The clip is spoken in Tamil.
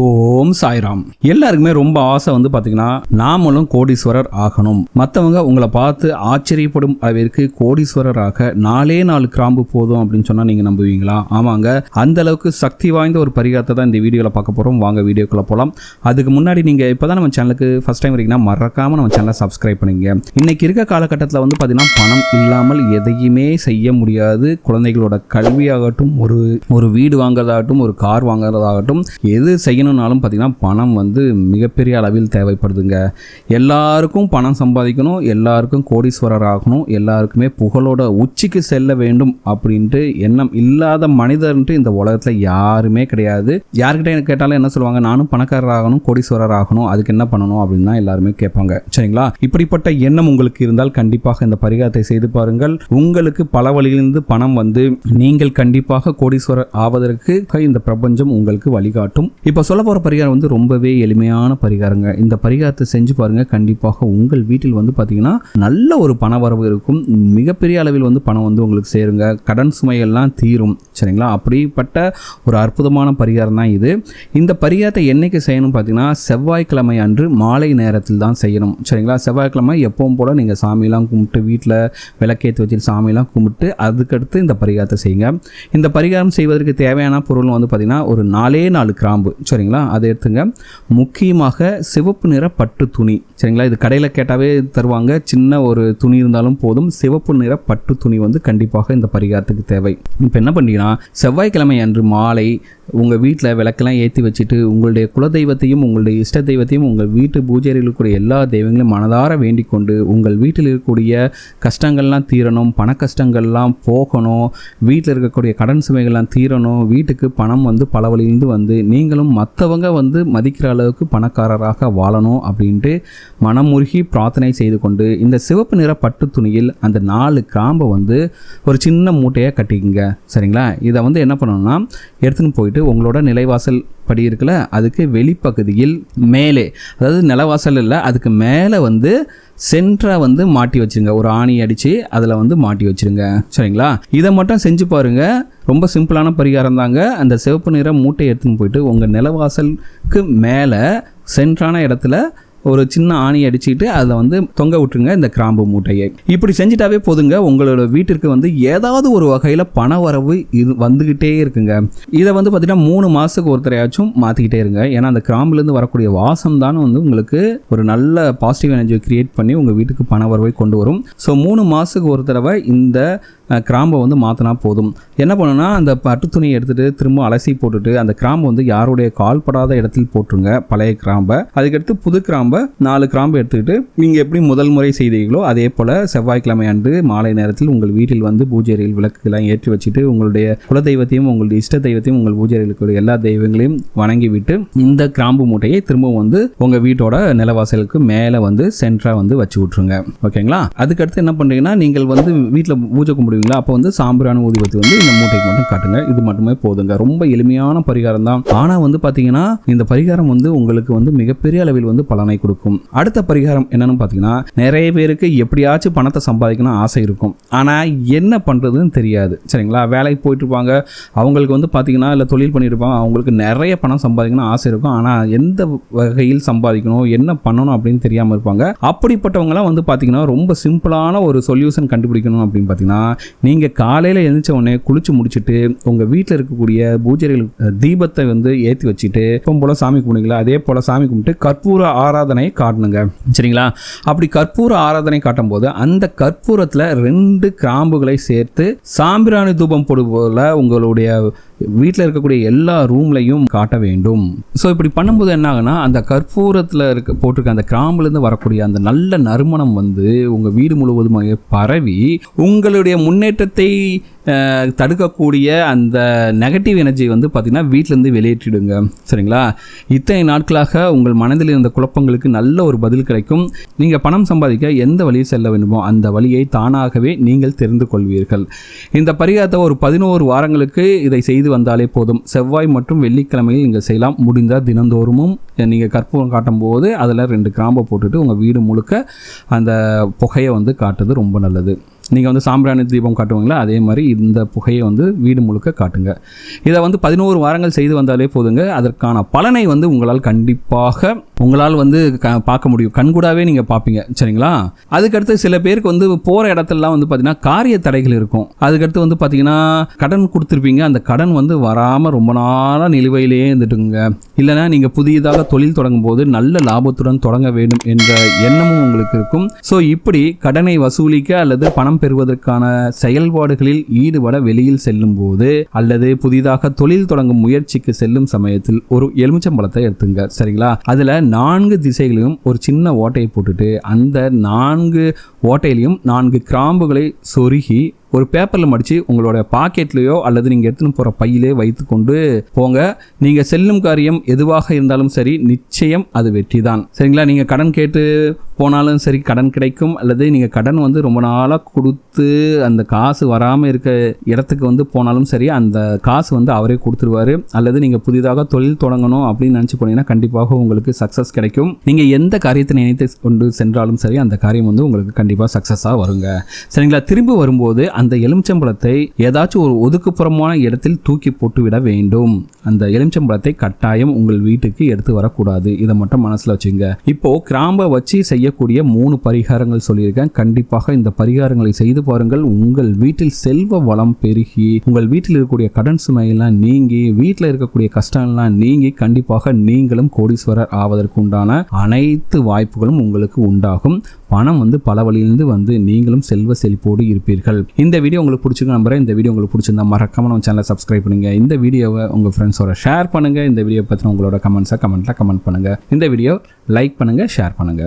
ஓம் சாய்ராம். எல்லாருக்குமே ரொம்ப ஆசை வந்து பார்த்தீங்கன்னா நாமளும் கோடீஸ்வரர் ஆகணும், மற்றவங்க உங்களை பார்த்து ஆச்சரியப்படும் அளவிற்கு கோடீஸ்வரராக 4 கிராம்பு போதும் அப்படின்னு சொன்னால் நீங்கள் நம்புவீங்களா? ஆமாங்க, அந்த அளவுக்கு சக்தி வாய்ந்த ஒரு பரிகாரத்தை தான் இந்த வீடியோவில் பார்க்க போகிறோம். வாங்க வீடியோக்குள்ளே போகலாம். அதுக்கு முன்னாடி நீங்கள் இப்போ தான் நம்ம சேனலுக்கு ஃபஸ்ட் டைம் வரீங்கன்னா மறக்காமல் நம்ம சேனலை சப்ஸ்கிரைப் பண்ணிங்க. இன்றைக்கி இருக்க காலகட்டத்தில் வந்து பார்த்தீங்கன்னா பணம் இல்லாமல் எதையுமே செய்ய முடியாது. குழந்தைகளோட கல்வியாகட்டும், ஒரு வீடு வாங்குறதாகட்டும், ஒரு கார் வாங்குறதாகட்டும், எது செய்யணும்னாலும் பார்த்தீங்கன்னா பணம் வந்து மிகப்பெரிய அளவில் தேவைப்படுதுங்க. எல்லாருக்கும் பணம் சம்பாதிக்கணும், எல்லாருக்கும் கோடீஸ்வரர் ஆகணும், எல்லாருக்குமே புகழோட உச்சிக்கு செல்ல வேண்டும் அப்படின்ட்டு எண்ணம் இல்லாத மனிதர்ன்ட்டு இந்த உலகத்தில் யாருமே கிடையாது. யார்கிட்ட எனக்கு கேட்டாலும் என்ன சொல்லுவாங்க, நானும் பணக்காரர் ஆகணும், கோடீஸ்வரர் ஆகணும், அதுக்கு என்ன பண்ணணும் அப்படின்னு தான் எல்லாருமே கேட்பாங்க. சரிங்களா? இப்படிப்பட்ட எண்ணம் உங்களுக்கு இருந்தால் கண்டிப்பாக இந்த பரிகாரத்தை செய்து பாருங்கள். உங்களுக்கு பல வழியிலிருந்து பணம் வந்து நீங்கள் கண்டிப்பாக கோடீஸ்வரர் ஆவதற்கு இந்த பிரபஞ்சம் உங்களுக்கு வழிகாட்டும். இப்போ சொல்ல போகிற பரிகாரம் வந்து ரொம்பவே எளிமையான பரிகாரங்க. இந்த பரிகாரத்தை செஞ்சு பாருங்கள். கண்டிப்பாக உங்கள் வீட்டில் வந்து பார்த்தீங்கன்னா நல்ல ஒரு பண வரவு இருக்கும். மிகப்பெரிய அளவில் வந்து பணம் வந்து உங்களுக்கு சேருங்க. கடன் சுமையெல்லாம் தீரும். சரிங்களா? அப்படிப்பட்ட ஒரு அற்புதமான பரிகாரம் தான் இது. இந்த பரிகாரத்தை என்னைக்கு செய்யணும் பார்த்தீங்கன்னா செவ்வாய்க்கிழமை அன்று மாலை நேரத்தில் தான் செய்யணும். சரிங்களா? செவ்வாய்க்கிழமை எப்பவும் போல் நீங்கள் சாமியெல்லாம் கும்பிட்டு வீட்டில் விளக்கேற்றி வச்சு சாமியெல்லாம் கும்பிட்டு அதுக்கடுத்து இந்த பரிகாரத்தை செய்யுங்க. இந்த பரிகாரம் செய்வதற்கு தேவையான பொருள் வந்து பார்த்தீங்கன்னா ஒரு 4 கிராம்பு. சரிங்களா? அதை எடுத்துங்க. முக்கியமாக சிவப்பு நிற பட்டு துணி. சரிங்களா? இது கடையில் கேட்டாவே தருவாங்க. சின்ன ஒரு துணி இருந்தாலும் போதும். சிவப்பு நிற பட்டு துணி வந்து கண்டிப்பாக இந்த பரிகாரத்துக்கு தேவை. இப்போ என்ன பண்ணுறீங்கன்னா செவ்வாய்க்கிழமை அன்று மாலை உங்கள் வீட்டில் விளக்கெல்லாம் ஏற்றி வச்சுட்டு உங்களுடைய குலதெய்வத்தையும் உங்களுடைய இஷ்ட தெய்வத்தையும் உங்கள் வீட்டு பூஜையில் இருக்கக்கூடிய எல்லா தெய்வங்களையும் மனதார வேண்டிக் கொண்டு உங்கள் வீட்டில் இருக்கக்கூடிய கஷ்டங்கள்லாம் தீரணும், பண கஷ்டங்கள்லாம் போகணும், வீட்டில் இருக்கக்கூடிய கடன் சுமைகள்லாம் தீரணும், வீட்டுக்கு பணம் வந்து பல வழியிலிருந்து வந்து நீங்களும் மற்றவங்க வந்து மதிக்கிற அளவுக்கு பணக்காரராக வாழணும் அப்படின்ட்டு மனமுருகி பிரார்த்தனை செய்து கொண்டு இந்த சிவப்பு நிற பட்டு துணியில் அந்த 4 கிராம்பை வந்து ஒரு சின்ன மூட்டையை கட்டிக்குங்க. சரிங்களா? இதை வந்து என்ன பண்ணணும்னா எடுத்துன்னு போயிட்டு உங்களோட நிலைவாசல் படி இருக்குல்ல, அதுக்கு வெளிப்பகுதியில் மேலே, அதாவது நிலவாசல் இல்லை, அதுக்கு மேலே வந்து சென்டரா வந்து மாட்டி வச்சுருங்க. ஒரு ஆணி அடித்து அதில் வந்து மாட்டி வச்சுருங்க. சரிங்களா? இதை மட்டும் செஞ்சு பாருங்கள். ரொம்ப சிம்பிளான பரிகாரம் தாங்க. அந்த சிவப்பு நிற மூட்டையை எடுத்துன்னு போயிட்டு உங்கள் நிலவாசலுக்கு மேலே சென்டரான இடத்துல ஒரு சின்ன ஆணி அடிச்சுட்டு அதில் வந்து தொங்க விட்டுருங்க இந்த கிராம்பு மூட்டையை. இப்படி செஞ்சுட்டாவே போதுங்க. உங்களோட வீட்டிற்கு வந்து ஏதாவது ஒரு வகையில் பண வரவு இது வந்துக்கிட்டே இருக்குங்க. இதை வந்து பார்த்தீங்கன்னா 3 மாதத்துக்கு ஒருத்தரையாச்சும் மாற்றிக்கிட்டே இருங்க. ஏன்னா அந்த கிராம்புலேருந்து வரக்கூடிய வாசம் தான் வந்து உங்களுக்கு ஒரு நல்ல பாசிட்டிவ் எனர்ஜியை கிரியேட் பண்ணி உங்கள் வீட்டுக்கு பண வரவை கொண்டு வரும். ஸோ 3 மாதத்துக்கு ஒரு தடவை இந்த கிராம்பை வந்து மாற்றினா போதும். என்ன பண்ணுன்னா அந்த பட்டு துணியை எடுத்துகிட்டு திரும்ப அலசி போட்டுட்டு அந்த கிராம்பை வந்து யாருடைய கால்படாத இடத்தில் போட்டுருங்க, பழைய கிராம்பை. அதுக்கடுத்து புது கிராம்பை 4 கிராம்பு எடுத்துக்கிட்டு நீங்கள் எப்படி முதல் முறை செய்தீங்களோ அதே போல் செவ்வாய்க்கிழமை அன்று மாலை நேரத்தில் உங்கள் வீட்டில் வந்து பூஜை அறையில் விளக்குகளாம் ஏற்றி வச்சுட்டு உங்களுடைய குலதெய்வத்தையும் உங்களுடைய இஷ்ட தெய்வத்தையும் உங்கள் பூஜை அறையில் இருக்கிற எல்லா தெய்வங்களையும் வணங்கி விட்டு இந்த கிராம்பு மூட்டையை திரும்பவும் வந்து உங்கள் வீட்டோட நிலவாசலுக்கு மேலே வந்து சென்டராக வந்து வச்சு விட்ருங்க. ஓகேங்களா? அதுக்கடுத்து என்ன பண்ணுறீங்கன்னா நீங்கள் வந்து வீட்டில் பூஜை கும்பிடுவீங்களா, அப்போ வந்து சாம்பிராணி ஊதுபத்தி வந்து இந்த மூட்டைக்கு மட்டும் காட்டுங்க. இது மட்டுமே போதுங்க. ரொம்ப எளிமையான பரிகாரம் தான். ஆனால் வந்து பார்த்தீங்கன்னா இந்த பரிகாரம் வந்து உங்களுக்கு வந்து மிகப்பெரிய அளவில் வந்து பலனை கொடுக்கும். அடுத்த பரிகாரம் என்னன்னு பார்த்தீங்கன்னா நிறைய பேருக்கு எப்படியாச்சும் பணத்தை சம்பாதிக்கணும் ஆசை இருக்கும். ஆனால் என்ன பண்ணுறதுன்னு தெரியாது. சரிங்களா? வேலைக்கு போயிட்டு இருப்பாங்க, அவங்களுக்கு வந்து பார்த்தீங்கன்னா இல்லை தொழில் பண்ணியிருப்பாங்க, அவங்களுக்கு நிறைய பணம் சம்பாதிக்கணும் ஆசை இருக்கும். ஆனால் எந்த வகையில் சம்பாதிக்கணும், என்ன பண்ணணும் அப்படின்னு தெரியாமல் இருப்பாங்க. அப்படிப்பட்டவங்களாம் வந்து பார்த்தீங்கன்னா ரொம்ப சிம்பிளான ஒரு சொல்யூஷன் கண்டுபிடிக்கணும் அப்படின்னு பார்த்தீங்கன்னா நீங்கள் காலையில் எழுந்திரிச்ச உடனே குளிச்சு முடிச்சுட்டு உங்கள் வீட்டில் இருக்கக்கூடிய பூஜைகள் தீபத்தை வந்து ஏற்றி வச்சுட்டு இப்போ போல் சாமி கும்பிடுங்களா, அதே போல் சாமி கும்பிட்டு கற்பூர ஆராதனை காட்டணுங்க. சரிங்களா? அப்படி கற்பூர ஆராதனை காட்டும் போது அந்த கற்பூரத்தில் 2 கிராம்புகளை சேர்த்து சாம்பிராணி தூபம் போடுவதில் உங்களுடைய வீட்டில் இருக்கக்கூடிய எல்லா ரூம்லையும் காட்ட வேண்டும். ஸோ இப்படி பண்ணும்போது என்ன ஆகுனா அந்த கற்பூரத்தில் போட்டிருக்க அந்த கிராம்புலேருந்து வரக்கூடிய அந்த நல்ல நறுமணம் வந்து உங்கள் வீடு முழுவதுமாக பரவி உங்களுடைய முன்னேற்றத்தை தடுக்கக்கூடிய அந்த நெகட்டிவ் எனர்ஜி வந்து பார்த்திங்கன்னா வீட்டிலேருந்து வெளியேற்றிடுங்க. சரிங்களா? இத்தனை நாட்களாக உங்கள் மனதில் இருந்த குழப்பங்களுக்கு நல்ல ஒரு பதில் கிடைக்கும். நீங்கள் பணம் சம்பாதிக்க எந்த வழியை செல்ல வேண்டுமோ அந்த வழியை தானாகவே நீங்கள் தெரிந்து கொள்வீர்கள். இந்த பரிகாரத்தை ஒரு 11 வாரங்களுக்கு இதை செய்து வந்தாலே போதும். செவ்வாய் மற்றும் வெள்ளிக்கிழமையில் நீங்கள் செய்யலாம். முடிந்தால் தினந்தோறுமும் நீங்கள் கற்பூரம் காட்டும் போது அதில் 2 கிராம்பை போட்டுட்டு உங்கள் வீடு முழுக்க அந்த புகையை வந்து காட்டுறது ரொம்ப நல்லது. நீங்கள் வந்து சாம்பிராணி தீபம் காட்டுவீங்களா, அதே மாதிரி இந்த புகையை வந்து வீடு முழுக்க காட்டுங்க. இதை வந்து 11 வாரங்கள் செய்து வந்தாலே போதுங்க. அதற்கான பலனை வந்து உங்களால் கண்டிப்பாக உங்களால் வந்து பார்க்க முடியும். கண்கூடாவே நீங்கள் பார்ப்பீங்க. சரிங்களா? அதுக்கடுத்து சில பேருக்கு வந்து போகிற இடத்துலலாம் வந்து பார்த்தீங்கன்னா காரிய தடைகள் இருக்கும். அதுக்கடுத்து வந்து பார்த்தீங்கன்னா கடன் கொடுத்துருப்பீங்க, அந்த கடன் வந்து வராமல் ரொம்ப நாளாக நிலுவையிலேயே இருந்துட்டுங்க. இல்லைனா நீங்கள் புதியதாக தொழில் தொடங்கும் போது நல்ல லாபத்துடன் தொடங்க வேண்டும் என்ற எண்ணமும் உங்களுக்கு இருக்கும். ஸோ இப்படி கடனை வசூலிக்க அல்லது பணம் பெறுவதற்கான செயல்பாடுகளில் ஈடுபட வெளியில் செல்லும் போது அல்லது புதிதாக தொழில் தொடங்கும் முயற்சிக்கு செல்லும் சமயத்தில் ஒரு எலுமிச்சம்பழத்தை எடுத்துங்க. சரிங்களா? அதில் 4 திசைகளிலும் ஒரு சின்ன ஓட்டையை போட்டுட்டு அந்த 4 ஓட்டையிலையும் 4 கிராம்புகளை சொருகி ஒரு பேப்பரில் மடித்து உங்களோட பாக்கெட்லேயோ அல்லது நீங்கள் எடுத்துன்னு போகிற பையிலே வைத்து கொண்டு போங்க. நீங்கள் செல்லும் காரியம் எதுவாக இருந்தாலும் சரி, நிச்சயம் அது வெற்றி தான். சரிங்களா? நீங்கள் கடன் கேட்டு போனாலும் சரி கடன் கிடைக்கும். அல்லது நீங்கள் கடன் வந்து ரொம்ப நாளாக கொடுத்து அந்த காசு வராமல் இருக்க இடத்துக்கு வந்து போனாலும் சரி, அந்த காசு வந்து அவரே கொடுத்துருவார். அல்லது நீங்கள் புதிதாக தொழில் தொடங்கணும் அப்படின்னு நினச்சி போனீங்கன்னா கண்டிப்பாக உங்களுக்கு சக்ஸஸ் கிடைக்கும். நீங்கள் எந்த காரியத்தை நினைத்து கொண்டு சென்றாலும் சரி, அந்த காரியம் வந்து உங்களுக்கு கண்டிப்பாக சக்ஸஸாக வருங்க. சரிங்களா? திரும்பி வரும்போது அந்த எலுமிச்சம்பழத்தை ஏதாச்சும் ஒரு ஒதுக்குப்புறமான இடத்தில் தூக்கி போட்டு விட வேண்டும். அந்த எலுமிச்சம்பழத்தை கட்டாயம் உங்கள் வீட்டுக்கு எடுத்து வரக்கூடாது. இதை மட்டும் மனசில் வச்சுங்க. இப்போ கிராம்பை வச்சு செய்யக்கூடிய 3 பரிகாரங்கள் சொல்லியிருக்கேன். கண்டிப்பாக இந்த பரிகாரங்களை செய்து பாருங்கள். உங்கள் வீட்டில் செல்வ வளம் பெருகி, உங்கள் வீட்டில் இருக்கக்கூடிய கடன் சுமையெல்லாம் நீங்கி, வீட்டில் இருக்கக்கூடிய கஷ்டங்கள்லாம் நீங்கி, கண்டிப்பாக நீங்களும் கோடீஸ்வரர் ஆவதற்கு உண்டான அனைத்து வாய்ப்புகளும் உங்களுக்கு உண்டாகும். பணம் வந்து பல வழியிலிருந்து வந்து நீங்களும் செல்வ செழிப்போடு இருப்பீர்கள். இந்த வீடியோ உங்களுக்கு பிடிச்சிருக்கு நம்புறேன். இந்த வீடியோ உங்களுக்கு பிடிச்சிருந்தா மறக்காம நம்ம சேனலை சப்ஸ்கிரைப் பண்ணுங்க. இந்த வீடியோவை உங்கள் ஃப்ரெண்ட்ஸோட ஷேர் பண்ணுங்க. இந்த வீடியோ பற்றின உங்களோட கமெண்ட்ஸை கமெண்ட்ல கமெண்ட் பண்ணுங்க. இந்த வீடியோ லைக் பண்ணுங்க, ஷேர் பண்ணுங்க.